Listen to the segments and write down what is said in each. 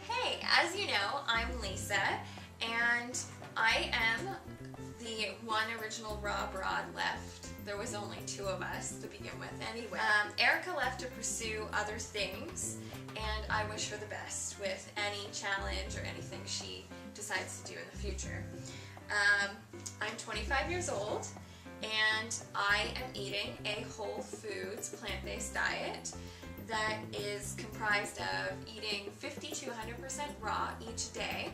Hey, as you know, I'm Lisa, and I am the one original RawBroad left. There was only two of us to begin with anyway. Erica left to pursue other things, and I wish her the best with any challenge or anything she decides to do in the future. I'm 25 years old, and I am eating a whole foods plant-based diet that is comprised of eating 50 to 100% raw each day,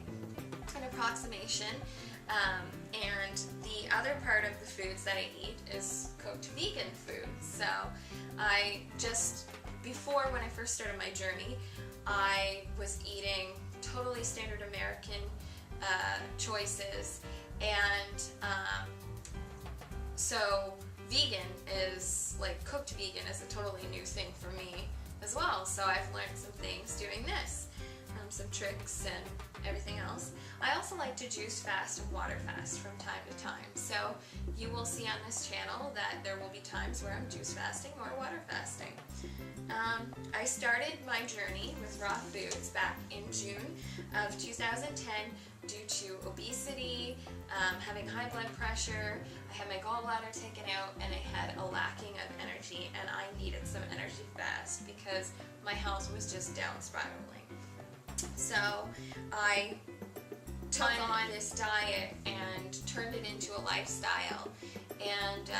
an approximation, and the other part of the foods that I eat is cooked vegan foods. So before when I first started my journey, I was eating totally standard American choices, and so vegan is, like, cooked vegan is a totally new thing for me as well. So I've learned some things doing this, some tricks and everything else. I also like to juice fast and water fast from time to time. So you will see on this channel that there will be times where I'm juice fasting or water fasting. I started my journey with raw foods back in June of 2010 due to obesity, having high blood pressure. I had my gallbladder taken out, and I had a lacking of energy, and I needed some energy fast because my health was just down spiraling. So I took on this diet and turned it into a lifestyle, and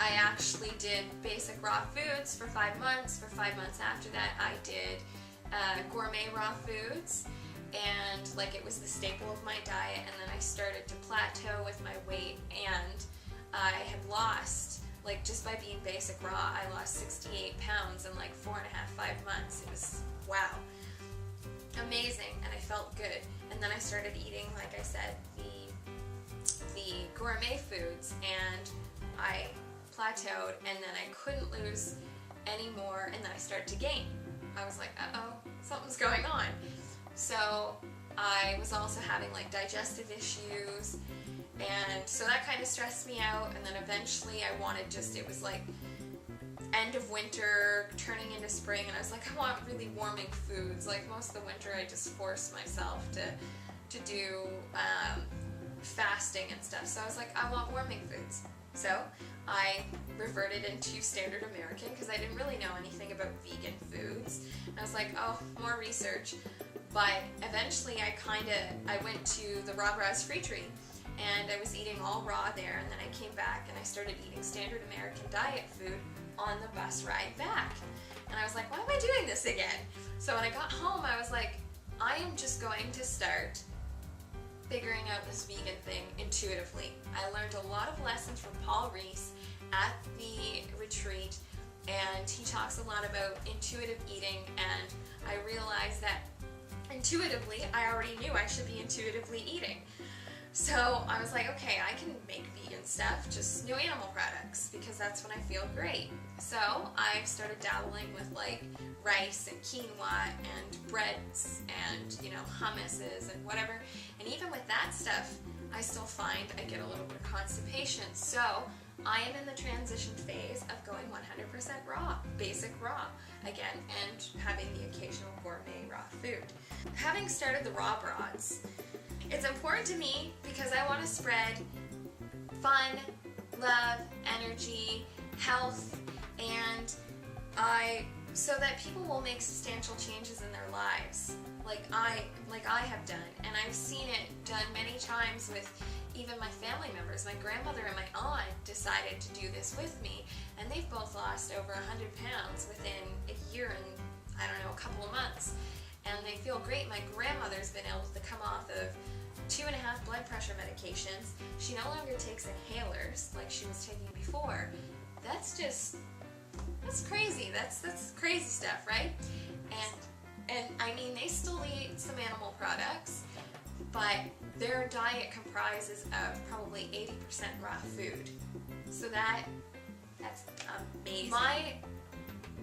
I actually did basic raw foods for 5 months. For 5 months after that, I did gourmet raw foods, and like it was the staple of my diet. And then I started to plateau with my weight, and I had lost, like, just by being basic raw, I lost 68 pounds in like 4.5, 5 months. It was, wow, amazing, and I felt good. And then I started eating, like I said, the gourmet foods, and I plateaued, and then I couldn't lose any more, and then I started to gain. I was like, uh-oh, something's going on. So I was also having like digestive issues, and so that kind of stressed me out. And then eventually I wanted it was like end of winter turning into spring, and I was like, I want really warming foods. Like most of the winter I just forced myself to do fasting and stuff. So I was like, I want warming foods. So I reverted into standard American because I didn't really know anything about vegan foods. And I was like, oh, more research. But eventually I went to the RawBroads free tree, and I was eating all raw there, and then I came back and I started eating standard American diet food on the bus ride back. And I was like, why am I doing this again? So when I got home, I was like, I am just going to start figuring out this vegan thing intuitively. I learned a lot of lessons from Paul Reese at the retreat, and he talks a lot about intuitive eating, and I realized that intuitively I already knew I should be intuitively eating. So I was like, okay, I can make vegan stuff, just no animal products, because that's when I feel great. So I started dabbling with like rice and quinoa and breads and, you know, hummuses and whatever. And even with that stuff, I still find I get a little bit of constipation. So I am in the transition phase of going 100% raw, basic raw again, and having the occasional gourmet raw food. Having started the RawBroads, it's important to me because I want to spread fun, love, energy, health, and so that people will make substantial changes in their lives, like I have done. And I've seen it done many times with even my family members. My grandmother and my aunt decided to do this with me, and they've both lost over 100 pounds within a year and, I don't know, a couple of months. And they feel great. My grandmother's been able to come off of 2.5 blood pressure medications. She no longer takes inhalers like she was taking before. That's crazy. That's crazy stuff, right? And I mean, they still eat some animal products, but their diet comprises of probably 80% raw food. So that's amazing. My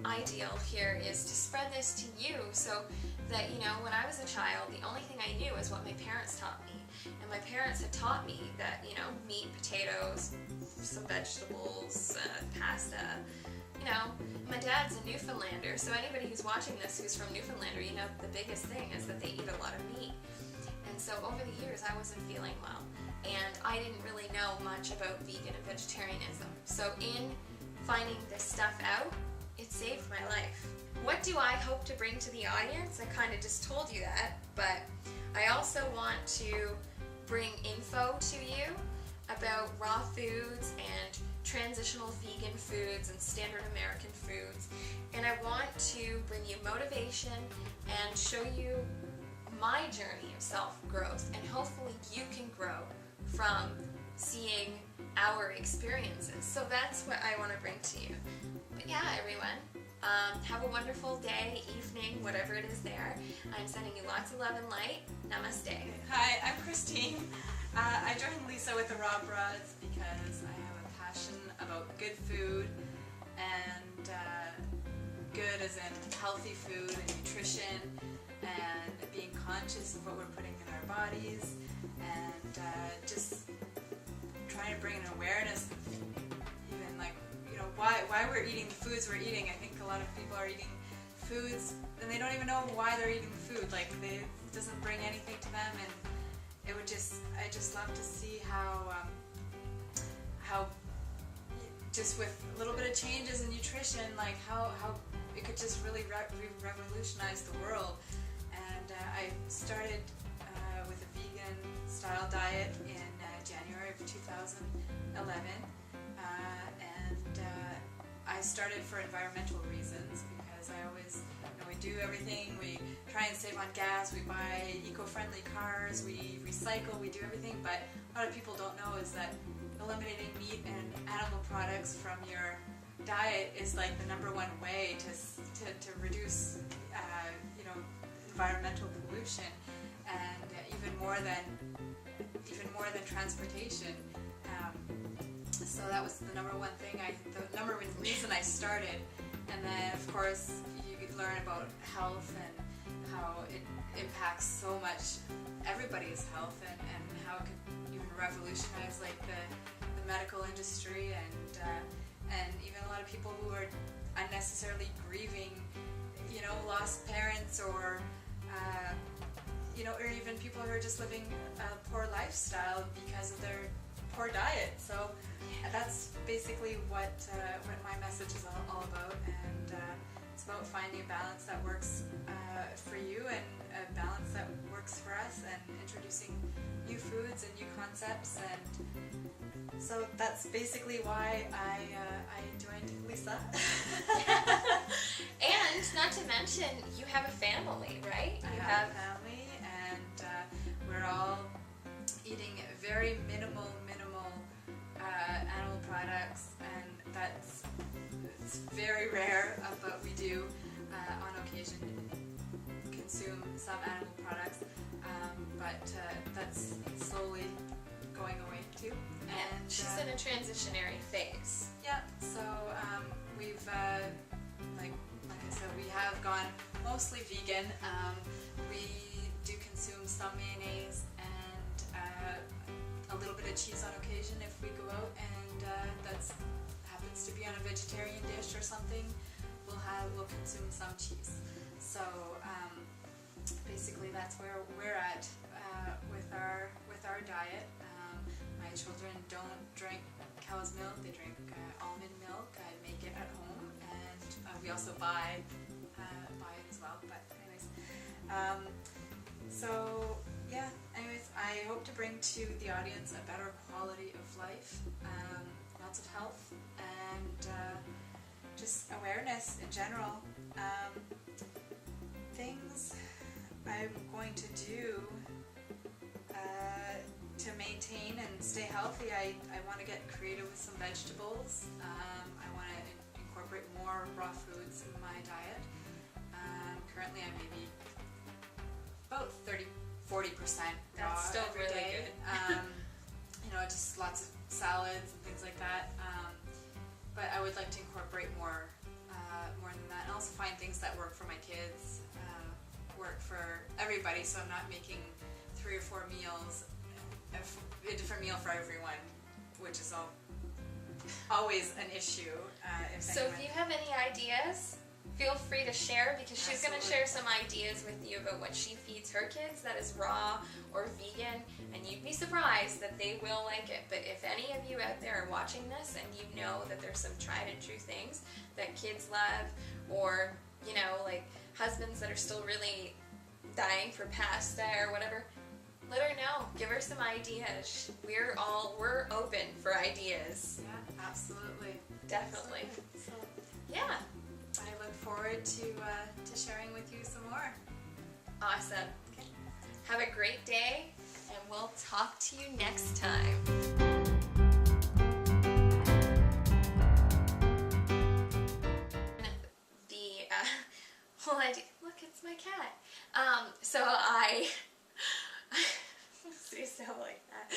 ideal here is to spread this to you, so that, you know, when I was a child, the only thing I knew is what my parents taught me. And my parents had taught me that, you know, meat, potatoes, some vegetables, pasta. You know, my dad's a Newfoundlander, so anybody who's watching this who's from Newfoundland, you know, the biggest thing is that they eat a lot of meat. And so over the years I wasn't feeling well, and I didn't really know much about vegan and vegetarianism. So in finding this stuff out, it saved my life. What do I hope to bring to the audience? I kind of just told you that, but I also want to bring info to you about raw foods and transitional vegan foods and standard American foods, and I want to bring you motivation and show you my journey of self-growth, and hopefully you can grow from seeing our experiences. So that's what I want to bring to you. But yeah, everyone, have a wonderful day, evening, whatever it is there. I'm sending you lots of love and light. Namaste. Hi, I'm Christine. I joined Lisa with the RawBroads because I have a passion about good food, and good as in healthy food and nutrition, and being conscious of what we're putting in our bodies, and just trying to bring an awareness of even, like, you know, why we're eating the foods we're eating. I think a lot of people are eating foods and they don't even know why they're eating the food. Like, it doesn't bring anything to them, and I just love to see how just with a little bit of changes in nutrition, like how it could just really revolutionize the world. And I started with a vegan style diet in January of 2011, and I started for environmental reasons, because I always, you know, we do everything, we try and save on gas, we buy eco-friendly cars, we recycle, we do everything, but a lot of people don't know is that eliminating meat and animal products from your diet is like the #1 way to reduce you know, environmental pollution, and even more than transportation. So that was the #1 thing, the #1 reason I started. And then of course you learn about health and how it impacts so much everybody's health, and how it could even revolutionize like the medical industry, and even a lot of people who are unnecessarily grieving, you know, lost parents, or you know, or even people who are just living a poor lifestyle because of their poor diet. So that's basically what my message is all about, and it's about finding a balance that works for you, and a balance that works for us, and introducing new foods and new concepts. And so that's basically why I joined Lisa. And not to mention, you have a family, right? I have a family, and we're all eating very minimal animal products, and it's very rare, but we do on occasion consume some animal products, but that's slowly going away too. And she's in a transitionary phase. Yeah, so we've like I said, we have gone mostly vegan. We do consume some mayonnaise and a little bit of cheese on occasion if we go out, and that happens to be on a vegetarian dish or something. We'll consume some cheese. So basically that's where we're at with our diet. My children don't drink cow's milk; they drink almond milk. I make it at home, and we also buy it as well. But anyways, so yeah. Anyways, I hope to bring to the audience a better quality of life, lots of health, and just awareness in general. Things I'm going to do to maintain and stay healthy. I want to get creative with some vegetables. I want to incorporate more raw foods in my diet. Currently I'm maybe about 40% raw. That's still every really day. good. You know, just lots of salads and things like that. But I would like to incorporate more than that, and also find things that work for my kids, work for everybody. So I'm not making 3 or 4 meals, a different meal for everyone, which is always an issue. So if you have any ideas, feel free to share, because she's going to share some ideas with you about what she feeds her kids that is raw or vegan, and you'd be surprised that they will like it. But if any of you out there are watching this and you know that there's some tried and true things that kids love, or, you know, like husbands that are still really dying for pasta or whatever, let her know. Give her some ideas. We're open for ideas. Yeah, absolutely. Definitely. So, yeah. I look forward to sharing with you some more. Awesome. Okay. Have a great day, and we'll talk to you next time. Look, it's my cat. So I see stuff like that.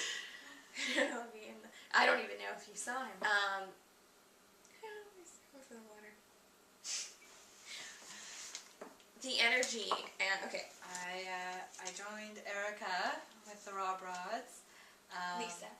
I don't even know if you saw him. For the water. The energy and okay. I joined Erica with the RawBroads. Lisa.